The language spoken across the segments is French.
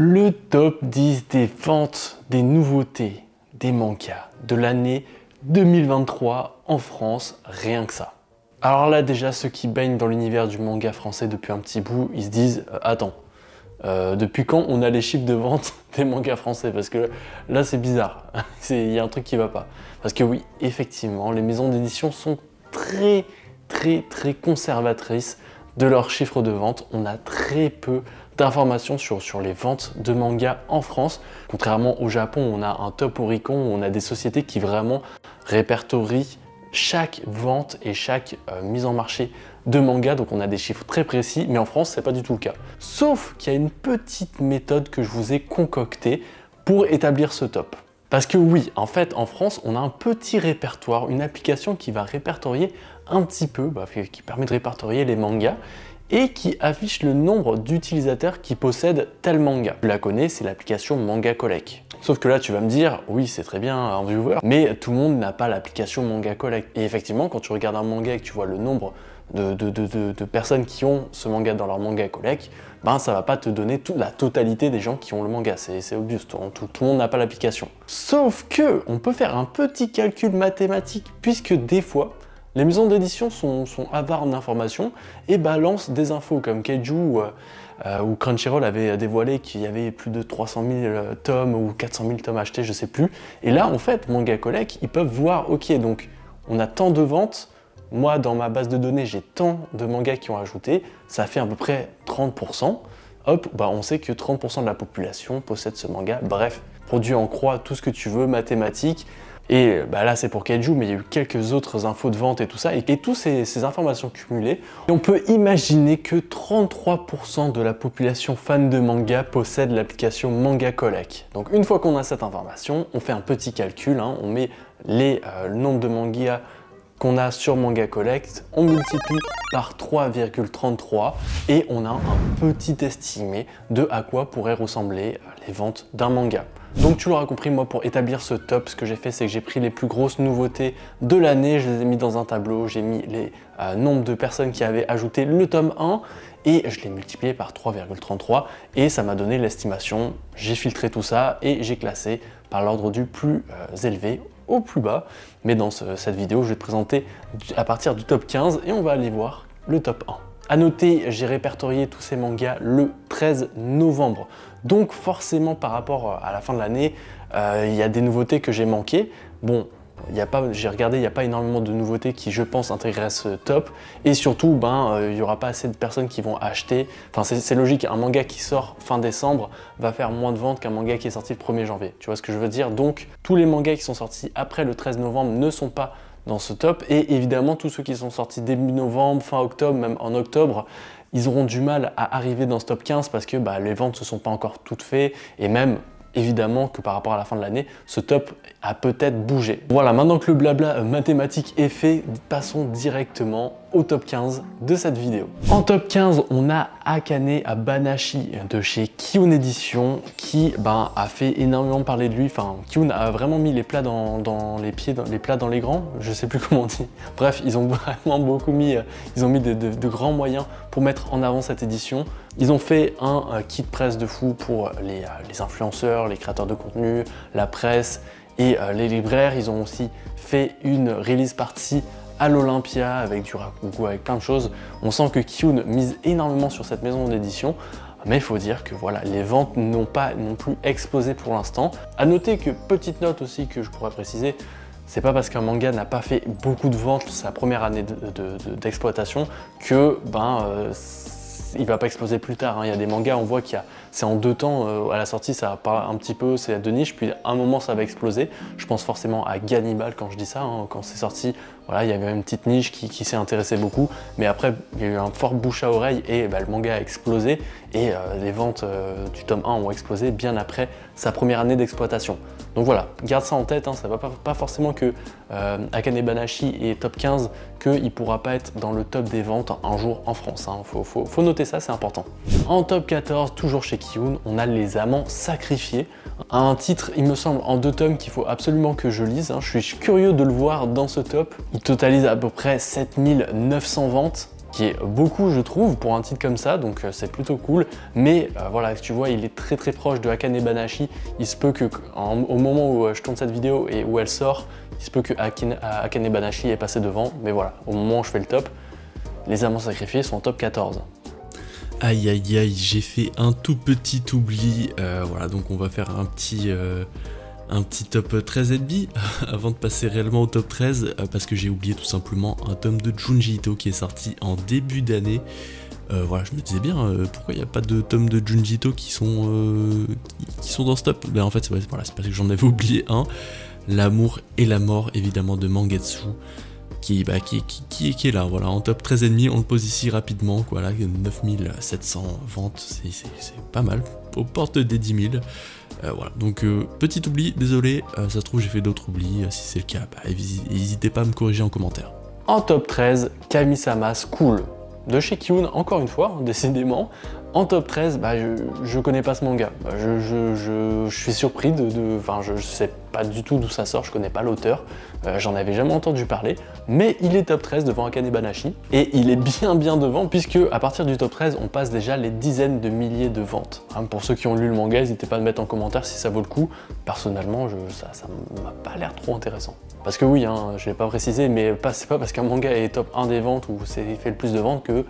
Le top 10 des ventes des nouveautés des mangas de l'année 2023 en France, rien que ça. Alors là déjà, ceux qui baignent dans l'univers du manga français depuis un petit bout, ils se disent attends, depuis quand on a les chiffres de vente des mangas français? Parce que là c'est bizarre, il y a un truc qui va pas. Parce que oui, effectivement, les maisons d'édition sont très conservatrices de leurs chiffres de vente. On a très peu d'informations sur les ventes de mangas en France. Contrairement au Japon, on a un top Oricon, on a des sociétés qui vraiment répertorient chaque vente et chaque mise en marché de manga, donc on a des chiffres très précis, mais en France c'est pas du tout le cas. Sauf qu'il y a une petite méthode que je vous ai concoctée pour établir ce top. Parce que oui, en fait, en France, on a un petit répertoire, une application qui va répertorier un petit peu, qui permet de répertorier les mangas et qui affiche le nombre d'utilisateurs qui possèdent tel manga. Tu la connais, c'est l'application Manga Collect. Sauf que là, tu vas me dire, oui, c'est très bien un viewer, mais tout le monde n'a pas l'application Manga Collect. Et effectivement, quand tu regardes un manga et que tu vois le nombre de personnes qui ont ce manga dans leur Manga Collect, ben ça va pas te donner la totalité des gens qui ont le manga, c'est obvious, tout le monde n'a pas l'application. Sauf que on peut faire un petit calcul mathématique, puisque des fois, les maisons d'édition sont avares d'informations et balancent des infos comme Kaiju ou Crunchyroll avait dévoilé qu'il y avait plus de 300 000 tomes ou 400 000 tomes achetés, je sais plus. Et là, en fait, Manga Collect, ils peuvent voir, ok, donc on a tant de ventes, moi dans ma base de données, j'ai tant de mangas qui ont ajouté, ça fait à peu près 30%. Hop, on sait que 30% de la population possède ce manga. Bref, produit en croix, tout ce que tu veux, mathématiques. Et là, c'est pour Kaiju, mais il y a eu quelques autres infos de vente et tout ça. Et toutes ces informations cumulées, et on peut imaginer que 33% de la population fan de manga possède l'application Manga Collect. Donc une fois qu'on a cette information, on fait un petit calcul, on met le nombre de mangas qu'on a sur Manga Collect, on multiplie par 3,33 et on a un petit estimé de à quoi pourraient ressembler les ventes d'un manga. Donc tu l'auras compris, moi pour établir ce top, ce que j'ai fait, c'est que j'ai pris les plus grosses nouveautés de l'année, je les ai mis dans un tableau, j'ai mis les nombres de personnes qui avaient ajouté le tome 1 et je l'ai multiplié par 3,33 et ça m'a donné l'estimation. J'ai filtré tout ça et j'ai classé par l'ordre du plus élevé au plus bas. Mais dans cette vidéo, je vais te présenter à partir du top 15 et on va aller voir le top 1. A noter, j'ai répertorié tous ces mangas le 13 novembre. Donc forcément par rapport à la fin de l'année, il y a des nouveautés que j'ai manquées. Bon, j'ai regardé, il n'y a pas énormément de nouveautés qui, je pense, intégreraient ce top. Et surtout, il n'y aura pas assez de personnes qui vont acheter. Enfin, c'est logique, un manga qui sort fin décembre va faire moins de ventes qu'un manga qui est sorti le 1er janvier. Tu vois ce que je veux dire? Donc, tous les mangas qui sont sortis après le 13 novembre ne sont pas dans ce top. Et évidemment, tous ceux qui sont sortis début novembre, fin octobre, même en octobre, ils auront du mal à arriver dans ce top 15 parce que les ventes ne se sont pas encore toutes faites. Et même, évidemment que par rapport à la fin de l'année, ce top a peut-être bougé. Voilà, maintenant que le blabla mathématique est fait, passons directement au top 15 de cette vidéo. En top 15, on a Akane Banashi de chez Kiun Edition qui a fait énormément parler de lui. Enfin, Kiun a vraiment mis les plats dans les pieds, les plats dans les grands, je sais plus comment on dit. Bref, ils ont vraiment beaucoup mis, ils ont mis de grands moyens pour mettre en avant cette édition. Ils ont fait un kit presse de fou pour les influenceurs, les créateurs de contenu, la presse et les libraires. Ils ont aussi fait une release party à l'Olympia avec du rakugo, avec plein de choses. On sent que Kiun mise énormément sur cette maison d'édition, mais il faut dire que voilà, les ventes n'ont pas non plus explosé pour l'instant. À noter que, petite note aussi que je pourrais préciser, c'est pas parce qu'un manga n'a pas fait beaucoup de ventes sa première année d'exploitation que il va pas exploser plus tard. Il y a des mangas, on voit c'est en 2 temps, à la sortie ça part un petit peu, c'est de niche, puis à un moment ça va exploser. Je pense forcément à Gannibal quand je dis ça, quand c'est sorti, voilà, il y avait une petite niche qui s'est intéressée beaucoup, mais après il y a eu un fort bouche à oreille et le manga a explosé et les ventes du tome 1 ont explosé bien après sa première année d'exploitation. Donc voilà, garde ça en tête, ça va pas forcément que Akane Banashi est top 15, qu'il ne pourra pas être dans le top des ventes un jour en France. Faut noter ça, c'est important. En top 14, toujours chez Kiun, on a Les Amants Sacrifiés. Un titre, il me semble, en 2 tomes qu'il faut absolument que je lise. Je suis curieux de le voir dans ce top. Il totalise à peu près 7900 ventes. qui est beaucoup je trouve pour un titre comme ça, donc c'est plutôt cool. Mais voilà, tu vois, il est très proche de Akane Banashi. Il se peut que au moment où je tourne cette vidéo et où elle sort, il se peut que Akane Banashi est passé devant. Mais voilà, au moment où je fais le top, les amants sacrifiés sont en top 14. Aïe aïe aïe, j'ai fait un tout petit oubli. Voilà, donc on va faire un petit top 13,5 avant de passer réellement au top 13 parce que j'ai oublié tout simplement un tome de Junji Ito qui est sorti en début d'année. Voilà, je me disais bien pourquoi il n'y a pas de tome de Junji Ito qui sont dans ce top. Ben en fait voilà, c'est parce que j'en avais oublié un, L'amour et la mort évidemment de Mangetsu, qui est là, voilà, en top 13,5, on le pose ici rapidement, voilà, 9700 ventes, c'est pas mal, aux portes des 10 000. Voilà, donc petit oubli, désolé, ça se trouve j'ai fait d'autres oublis, si c'est le cas, n'hésitez pas à me corriger en commentaire. En top 13, Kami-sama School, de chez Kiun, encore une fois, décidément. En top 13, je connais pas ce manga. Je suis surpris enfin, je sais pas du tout d'où ça sort, je connais pas l'auteur, j'en avais jamais entendu parler, mais il est top 13 devant Akane Banashi, et il est bien devant, puisque à partir du top 13, on passe déjà les dizaines de milliers de ventes. Hein, pour ceux qui ont lu le manga, n'hésitez pas à me mettre en commentaire si ça vaut le coup. Personnellement, ça m'a pas l'air trop intéressant. Parce que oui, hein, je l'ai pas précisé, mais c'est pas parce qu'un manga est top 1 des ventes ou il fait le plus de ventes que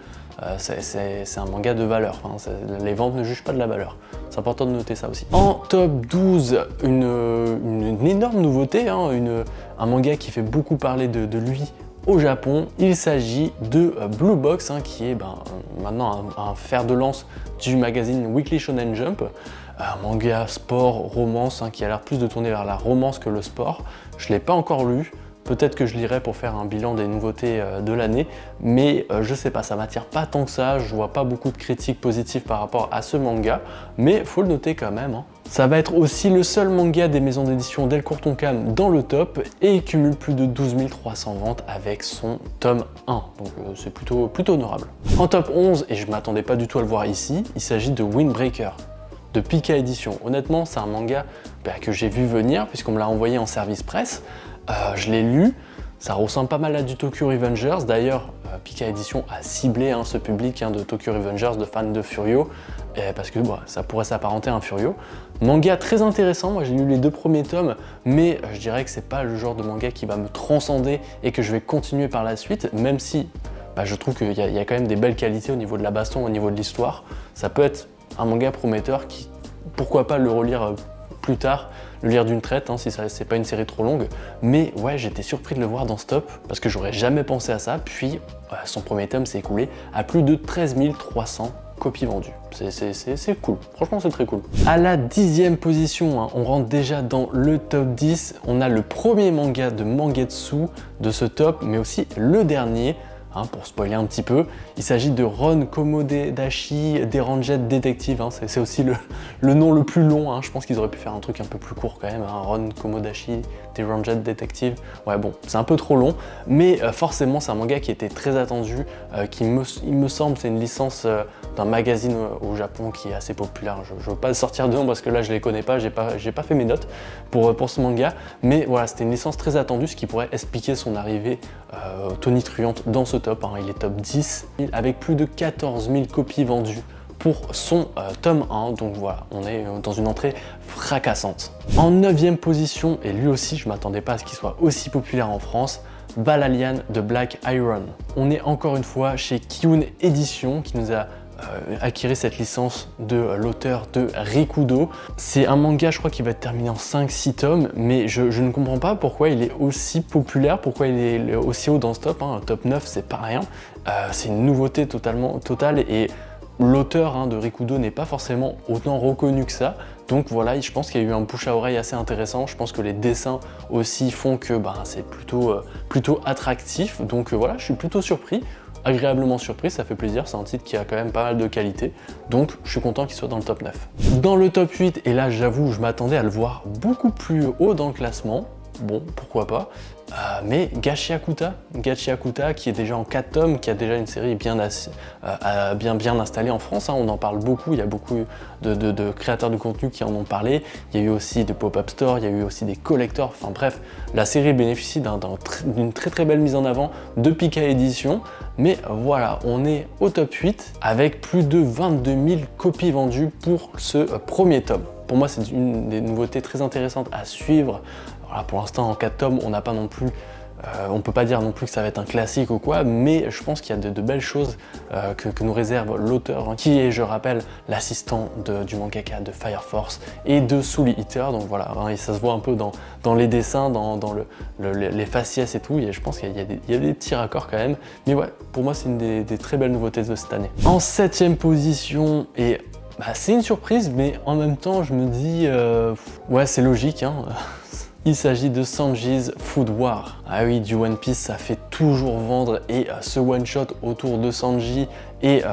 c'est un manga de valeur. Enfin, les ventes ne jugent pas de la valeur. C'est important de noter ça aussi. En top 12, une énorme nouveauté, hein, un manga qui fait beaucoup parler de lui au Japon. Il s'agit de Blue Box, hein, qui est maintenant un fer de lance du magazine Weekly Shonen Jump. Un manga sport, romance, hein, qui a l'air plus de tourner vers la romance que le sport. Je ne l'ai pas encore lu. Peut-être que je lirai pour faire un bilan des nouveautés de l'année, mais je sais pas, ça m'attire pas tant que ça, je vois pas beaucoup de critiques positives par rapport à ce manga, mais faut le noter quand même. Hein. Ça va être aussi le seul manga des maisons d'édition Delcourt Tonkam dans le top, et il cumule plus de 12 300 ventes avec son tome 1, donc c'est plutôt honorable. En top 11, et je m'attendais pas du tout à le voir ici, il s'agit de Windbreaker, de Pika Édition. Honnêtement, c'est un manga que j'ai vu venir, puisqu'on me l'a envoyé en service presse. Je l'ai lu, ça ressemble pas mal à du Tokyo Revengers. D'ailleurs, Pika Édition a ciblé ce public de Tokyo Revengers, de fans de Furio, parce que ça pourrait s'apparenter à un Furio. Manga très intéressant, moi j'ai lu les 2 premiers tomes, mais je dirais que c'est pas le genre de manga qui va me transcender et que je vais continuer par la suite, même si je trouve qu'il y a quand même des belles qualités au niveau de la baston, au niveau de l'histoire. Ça peut être un manga prometteur qui, pourquoi pas le relire plus tard, le lire d'une traite, hein, si c'est pas une série trop longue. Mais ouais, j'étais surpris de le voir dans ce top, parce que j'aurais jamais pensé à ça, puis son premier tome s'est écoulé à plus de 13 300 copies vendues. C'est cool, franchement c'est très cool. À la 10e position, hein, on rentre déjà dans le top 10, on a le premier manga de Mangetsu de ce top, mais aussi le dernier. Hein, pour spoiler un petit peu, il s'agit de Ron Komodachi Deranged Detective, hein, c'est aussi le nom le plus long, hein. Je pense qu'ils auraient pu faire un truc un peu plus court quand même, hein, Ron Komodachi Deranged Detective, ouais bon, c'est un peu trop long, mais forcément c'est un manga qui était très attendu, il me semble c'est une licence d'un magazine au Japon qui est assez populaire, je ne veux pas sortir de nom parce que là je les connais pas, j'ai pas fait mes notes pour ce manga, mais voilà, c'était une licence très attendue, ce qui pourrait expliquer son arrivée tonitruante dans ce top, hein. Il est top 10 avec plus de 14 000 copies vendues pour son tome 1, donc voilà, on est dans une entrée fracassante. En 9e position, et lui aussi je m'attendais pas à ce qu'il soit aussi populaire en France, Balalian de Black Iron. On est encore une fois chez Kiun Édition qui nous a acquérir cette licence de l'auteur de Rikudo. C'est un manga, je crois, qui va être terminé en 5-6 tomes, mais je ne comprends pas pourquoi il est aussi populaire, pourquoi il est aussi haut dans ce top, hein. Top 9, c'est pas rien. C'est une nouveauté totale, et l'auteur de Rikudo n'est pas forcément autant reconnu que ça. Donc voilà, je pense qu'il y a eu un bouche à oreille assez intéressant. Je pense que les dessins aussi font que c'est plutôt attractif. Donc voilà, je suis plutôt surpris. Agréablement surpris, ça fait plaisir, c'est un titre qui a quand même pas mal de qualité, donc je suis content qu'il soit dans le top 9. Dans le top 8, et là j'avoue, je m'attendais à le voir beaucoup plus haut dans le classement, bon, pourquoi pas. Mais Gachiakuta qui est déjà en 4 tomes, qui a déjà une série bien installée en France, hein, on en parle beaucoup, il y a beaucoup de créateurs de contenu qui en ont parlé, il y a eu aussi des pop-up stores, il y a eu aussi des collectors, enfin bref, la série bénéficie d'une très belle mise en avant de Pika Édition, mais voilà, on est au top 8 avec plus de 22 000 copies vendues pour ce premier tome. Pour moi, c'est une des nouveautés très intéressantes à suivre. Voilà, pour l'instant, en 4 tomes, on n'a pas non plus, on peut pas dire non plus que ça va être un classique ou quoi, mais je pense qu'il y a de belles choses que nous réserve l'auteur, hein, qui est, je rappelle, l'assistant du mangaka de Fire Force et de Soul Eater. Donc voilà, hein, et ça se voit un peu dans les dessins, dans les faciès et tout, et je pense qu'il y a des petits raccords quand même. Mais ouais, pour moi, c'est une des très belles nouveautés de cette année. En 7e position, et bah, c'est une surprise, mais en même temps, je me dis, ouais, c'est logique, hein. Il s'agit de Sanji's Food War. Ah oui, du One Piece, ça fait toujours vendre, et ce one-shot autour de Sanji, et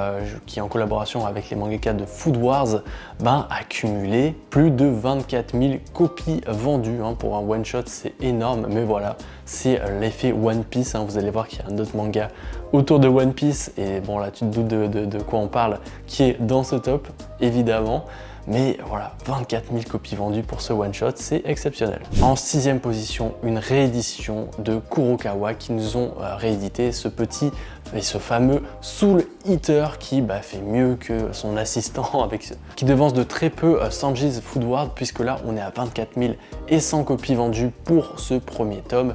qui est en collaboration avec les mangaka de Food Wars, ben, a cumulé plus de 24 000 copies vendues. Hein. Pour un one-shot, c'est énorme, mais voilà, c'est l'effet One Piece. Hein. Vous allez voir qu'il y a un autre manga autour de One Piece, et bon là, tu te doutes de quoi on parle, qui est dans ce top, évidemment. Mais voilà, 24 000 copies vendues pour ce one-shot, c'est exceptionnel. En 6e position, une réédition de Kurokawa qui nous ont réédité ce fameux Soul Eater qui fait mieux que son assistant, qui devance de très peu Sanji's Food War, puisque là on est à 24 100 copies vendues pour ce premier tome.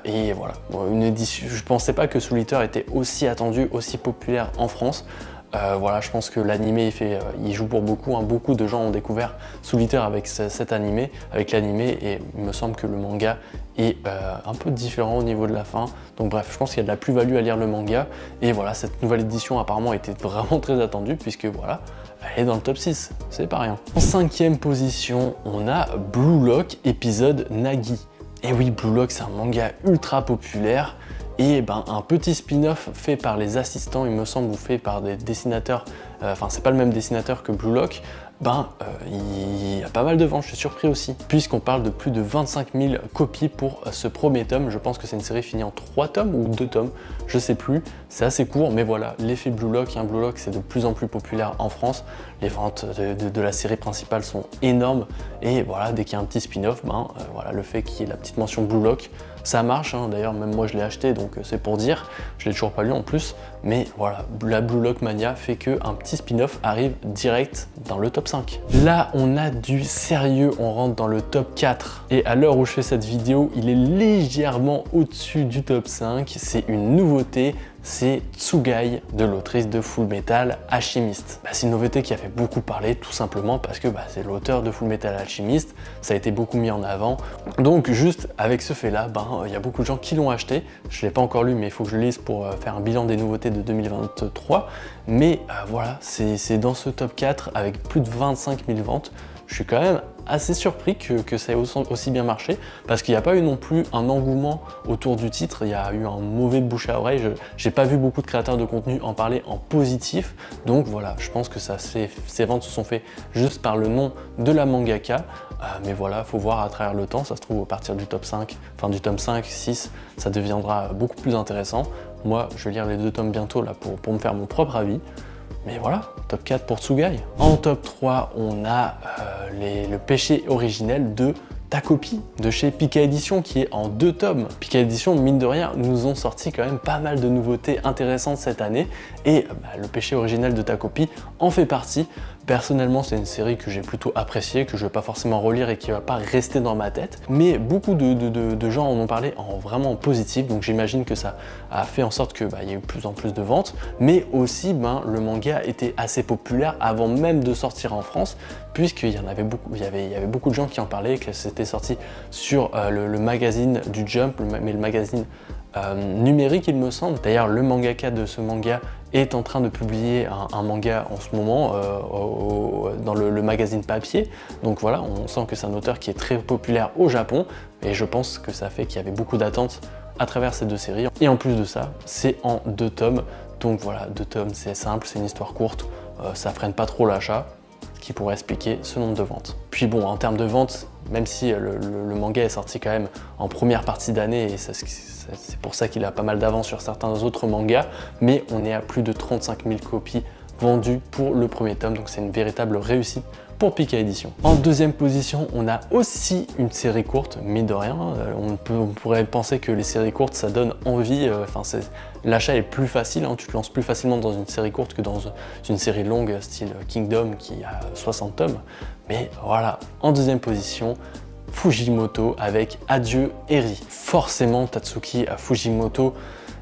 Et voilà, une édition, je pensais pas que Soul Eater était aussi attendu, aussi populaire en France. Voilà, je pense que l'animé il joue pour beaucoup, hein. Beaucoup de gens ont découvert Soul Eater avec cet animé, et il me semble que le manga est un peu différent au niveau de la fin. Donc bref, je pense qu'il y a de la plus-value à lire le manga, et voilà, cette nouvelle édition apparemment était vraiment très attendue, puisque voilà, elle est dans le top 6, c'est pas rien. En 5e position, on a Blue Lock épisode Nagi. Et oui, Blue Lock, c'est un manga ultra populaire, et ben, un petit spin-off fait par les assistants, il me semble, ou fait par des dessinateurs, enfin c'est pas le même dessinateur que Blue Lock, il y a pas mal de ventes, je suis surpris aussi, puisqu'on parle de plus de 25 000 copies pour ce premier tome. Je pense que c'est une série finie en 3 tomes ou 2 tomes, je sais plus, c'est assez court, mais voilà, l'effet Blue Lock, hein, Blue Lock c'est de plus en plus populaire en France, les ventes de la série principale sont énormes, et voilà, dès qu'il y a un petit spin-off, voilà, le fait qu'il y ait la petite mention Blue Lock, ça marche, hein. D'ailleurs même moi je l'ai acheté, donc c'est pour dire, je l'ai toujours pas lu en plus, mais voilà, la Blue Lock Mania fait qu'un petit spin-off arrive direct dans le top 5. Là on a du sérieux, on rentre dans le top 4, et à l'heure où je fais cette vidéo, il est légèrement au-dessus du top 5, c'est une nouveauté, c'est Tsugai de l'autrice de Full Metal Alchemist. C'est une nouveauté qui a fait beaucoup parler, tout simplement parce que c'est l'auteur de Full Metal Alchemist, ça a été beaucoup mis en avant. Donc juste avec ce fait là, il y a beaucoup de gens qui l'ont acheté. Je ne l'ai pas encore lu, mais il faut que je le lise pour faire un bilan des nouveautés de 2023. Mais voilà, c'est dans ce top 4 avec plus de 25 000 ventes. Je suis quand même assez surpris que ça ait aussi bien marché, parce qu'il n'y a pas eu non plus un engouement autour du titre, il y a eu un mauvais bouche à oreille, j'ai pas vu beaucoup de créateurs de contenu en parler en positif, donc voilà, je pense que ces ventes se sont faites juste par le nom de la mangaka, mais voilà, faut voir à travers le temps, ça se trouve à partir du top 5, enfin du tome 5, 6, ça deviendra beaucoup plus intéressant. Moi, je vais lire les 2 tomes bientôt là pour me faire mon propre avis. Mais voilà, top 4 pour Tsugai. En top 3, on a le péché originel de Takopi de chez Pika Édition, qui est en 2 tomes. Pika Édition, mine de rien, nous ont sorti quand même pas mal de nouveautés intéressantes cette année, et le péché originel de Takopi en fait partie. Personnellement, c'est une série que j'ai plutôt appréciée, que je vais pas forcément relire et qui va pas rester dans ma tête, mais beaucoup de gens en ont parlé vraiment en positif, donc j'imagine que ça a fait en sorte que il y a eu plus en plus de ventes, mais aussi le manga était assez populaire avant même de sortir en France, puisqu'il y en avait beaucoup, il y avait beaucoup de gens qui en parlaient, que c'était sorti sur le magazine du Jump, mais le magazine numérique, il me semble. D'ailleurs, le mangaka de ce manga est en train de publier un manga en ce moment dans le magazine papier. Donc voilà, on sent que c'est un auteur qui est très populaire au Japon, et je pense que ça fait qu'il y avait beaucoup d'attentes à travers ces 2 séries. Et en plus de ça, c'est en 2 tomes. Donc voilà, 2 tomes, c'est simple, c'est une histoire courte, ça freine pas trop l'achat. ce qui pourrait expliquer ce nombre de ventes. Puis bon, en termes de ventes, même si le manga est sorti quand même en première partie d'année, et c'est pour ça qu'il a pas mal d'avance sur certains autres mangas, mais on est à plus de 35 000 copies vendues pour le premier tome, donc c'est une véritable réussite pour Pika Édition. En deuxième position, on a aussi une série courte, mais de rien. On pourrait penser que les séries courtes, ça donne envie. L'achat est plus facile, hein, tu te lances plus facilement dans une série courte que dans une série longue, style Kingdom, qui a 60 tomes. Mais voilà, en deuxième position, Fujimoto avec Adieu Eri. Forcément, Tatsuki à Fujimoto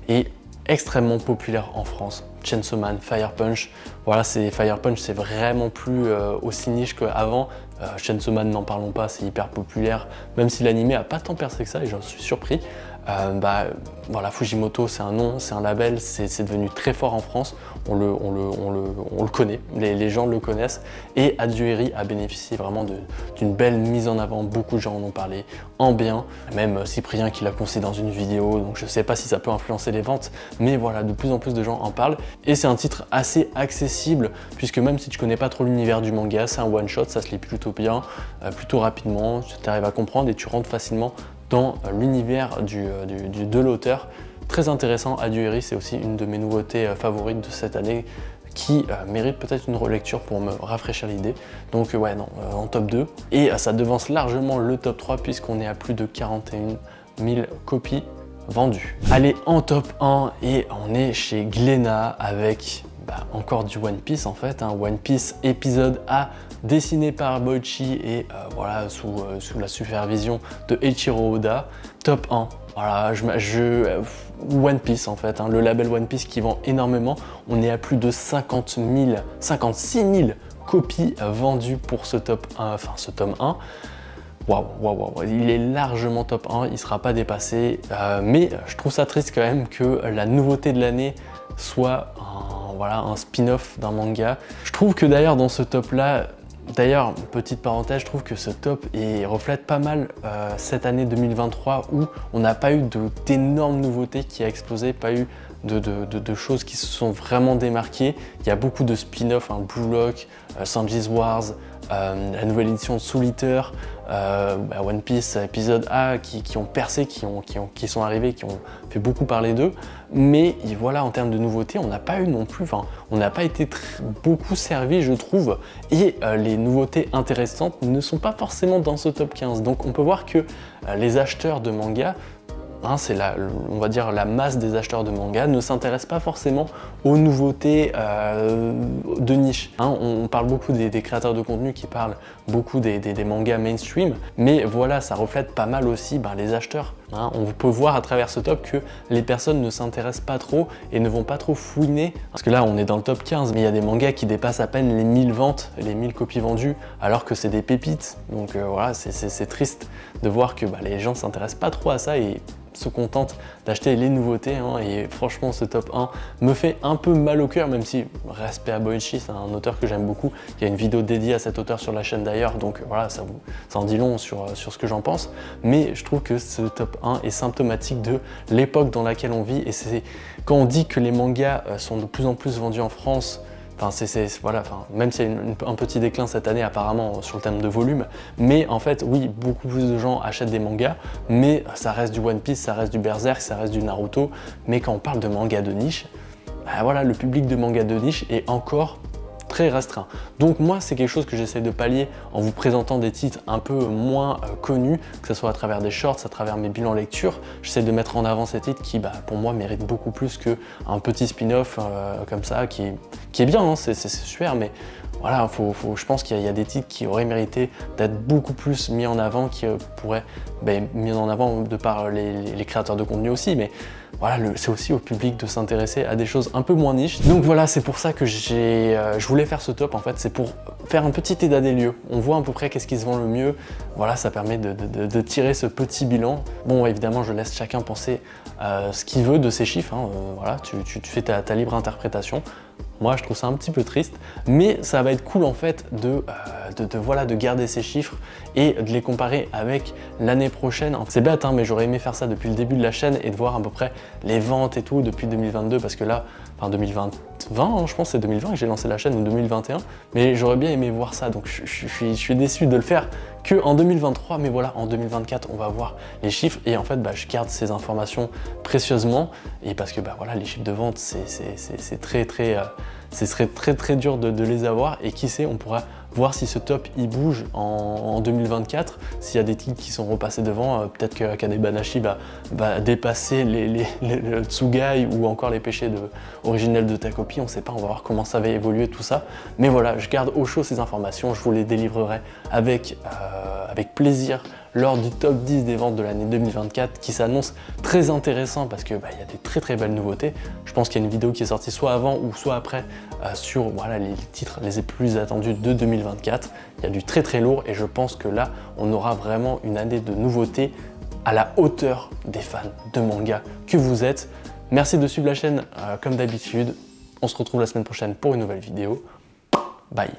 est extrêmement populaire en France. Chainsaw Man, Fire Punch, voilà, Fire Punch, c'est vraiment plus aussi niche qu'avant. Chainsaw Man, n'en parlons pas, c'est hyper populaire, même si l'anime a pas tant percé que ça, et j'en suis surpris. Voilà, Fujimoto, c'est un nom, c'est un label, c'est devenu très fort en France, on le connaît, les gens le connaissent, et Adieu Eri a bénéficié vraiment d'une belle mise en avant, beaucoup de gens en ont parlé en bien, même Cyprien qui l'a conseillé dans une vidéo, donc je sais pas si ça peut influencer les ventes, mais voilà, de plus en plus de gens en parlent, et c'est un titre assez accessible, puisque même si tu connais pas trop l'univers du manga, c'est un one shot, ça se lit plutôt bien, plutôt rapidement, tu arrives à comprendre et tu rentres facilement dans l'univers de l'auteur. Très intéressant, Adieu Eri, c'est aussi une de mes nouveautés favorites de cette année qui mérite peut-être une relecture pour me rafraîchir l'idée. Donc ouais, non, en top 2. Et ça devance largement le top 3 puisqu'on est à plus de 41 000 copies vendues. Allez, en top 1, et on est chez Glénat avec encore du One Piece en fait, hein, One Piece épisode A, dessiné par Boichi et voilà, sous la supervision de Eiichiro Oda. Top 1, voilà, One Piece en fait, hein, le label One Piece qui vend énormément. On est à plus de 56 000 copies vendues pour ce top 1, enfin ce tome 1. Waouh, il est largement top 1, il ne sera pas dépassé, mais je trouve ça triste quand même que la nouveauté de l'année soit un spin-off d'un manga. Je trouve que d'ailleurs dans ce top là, d'ailleurs petite parenthèse, je trouve que ce top reflète pas mal cette année 2023 où on n'a pas eu d'énormes nouveautés qui a explosé, pas eu de choses qui se sont vraiment démarquées. Il y a beaucoup de spin-off, hein, Blue Lock, Sanji's Wars, la nouvelle édition de Soul Eater, One Piece épisode A qui ont percé, qui sont arrivés, qui ont fait beaucoup parler d'eux. Mais voilà, en termes de nouveautés, on n'a pas eu non plus, enfin, on n'a pas été beaucoup servi, je trouve. Et les nouveautés intéressantes ne sont pas forcément dans ce top 15. Donc on peut voir que les acheteurs de manga, hein, on va dire la masse des acheteurs de manga, ne s'intéressent pas forcément aux nouveautés de niche. Hein, on parle beaucoup des créateurs de contenu qui parlent beaucoup des mangas mainstream, mais voilà, ça reflète pas mal aussi les acheteurs. Hein, on peut voir à travers ce top que les personnes ne s'intéressent pas trop et ne vont pas trop fouiner. Parce que là, on est dans le top 15, mais il y a des mangas qui dépassent à peine les 1000 ventes, les 1000 copies vendues, alors que c'est des pépites. Donc voilà, c'est triste de voir que les gens ne s'intéressent pas trop à ça et se contentent d'acheter les nouveautés, hein, et franchement ce top 1 me fait un peu mal au cœur, même si respect à Boichi, c'est un auteur que j'aime beaucoup. Il y a une vidéo dédiée à cet auteur sur la chaîne d'ailleurs, donc voilà, ça en dit long sur ce que j'en pense, mais je trouve que ce top 1 est symptomatique de l'époque dans laquelle on vit, et c'est quand on dit que les mangas sont de plus en plus vendus en France. Enfin, voilà, même s'il y a un petit déclin cette année apparemment sur le terme de volume, mais en fait oui, beaucoup plus de gens achètent des mangas, mais ça reste du One Piece, ça reste du Berserk, ça reste du Naruto, mais quand on parle de manga de niche, voilà, le public de manga de niche est encore très restreint. Donc moi, c'est quelque chose que j'essaie de pallier en vous présentant des titres un peu moins connus, que ce soit à travers des shorts, à travers mes bilans lecture. J'essaie de mettre en avant ces titres qui, pour moi, méritent beaucoup plus qu'un petit spin-off comme ça, qui est bien, hein, c'est super, mais voilà, je pense qu'il y a des titres qui auraient mérité d'être beaucoup plus mis en avant, qui pourraient mis en avant de par les créateurs de contenu aussi, mais voilà, c'est aussi au public de s'intéresser à des choses un peu moins niches. Donc voilà, c'est pour ça que je voulais faire ce top en fait, c'est pour faire un petit état des lieux. On voit à peu près qu'est-ce qui se vend le mieux. Voilà, ça permet de tirer ce petit bilan. Bon, évidemment, je laisse chacun penser ce qu'il veut de ces chiffres. Hein. Voilà, tu fais ta libre interprétation. Moi, je trouve ça un petit peu triste, mais ça va être cool en fait de garder ces chiffres et de les comparer avec l'année prochaine. C'est bête, hein, mais j'aurais aimé faire ça depuis le début de la chaîne et de voir à peu près les ventes et tout depuis 2022, parce que là, enfin 2020, hein, je pense que c'est 2020 que j'ai lancé la chaîne, ou 2021, mais j'aurais bien aimé voir ça, donc je suis déçu de le faire que en 2023, mais voilà, en 2024, on va voir les chiffres, et en fait, je garde ces informations précieusement, et parce que voilà, les chiffres de vente, c'est très dur de les avoir, et qui sait, on pourra voir si ce top il bouge en 2024, s'il y a des titres qui sont repassés devant, peut-être que Akane Banashi va dépasser le Tsugai ou encore les péchés originels de Takopi, on sait pas, on va voir comment ça va évoluer tout ça, mais voilà, je garde au chaud ces informations, je vous les délivrerai avec plaisir lors du top 10 des ventes de l'année 2024 qui s'annonce très intéressant parce que y a des très belles nouveautés. Je pense qu'il y a une vidéo qui est sortie soit avant ou soit après sur les titres les plus attendus de 2024. Il y a du très lourd et je pense que là on aura vraiment une année de nouveautés à la hauteur des fans de manga que vous êtes. Merci de suivre la chaîne comme d'habitude. On se retrouve la semaine prochaine pour une nouvelle vidéo. Bye.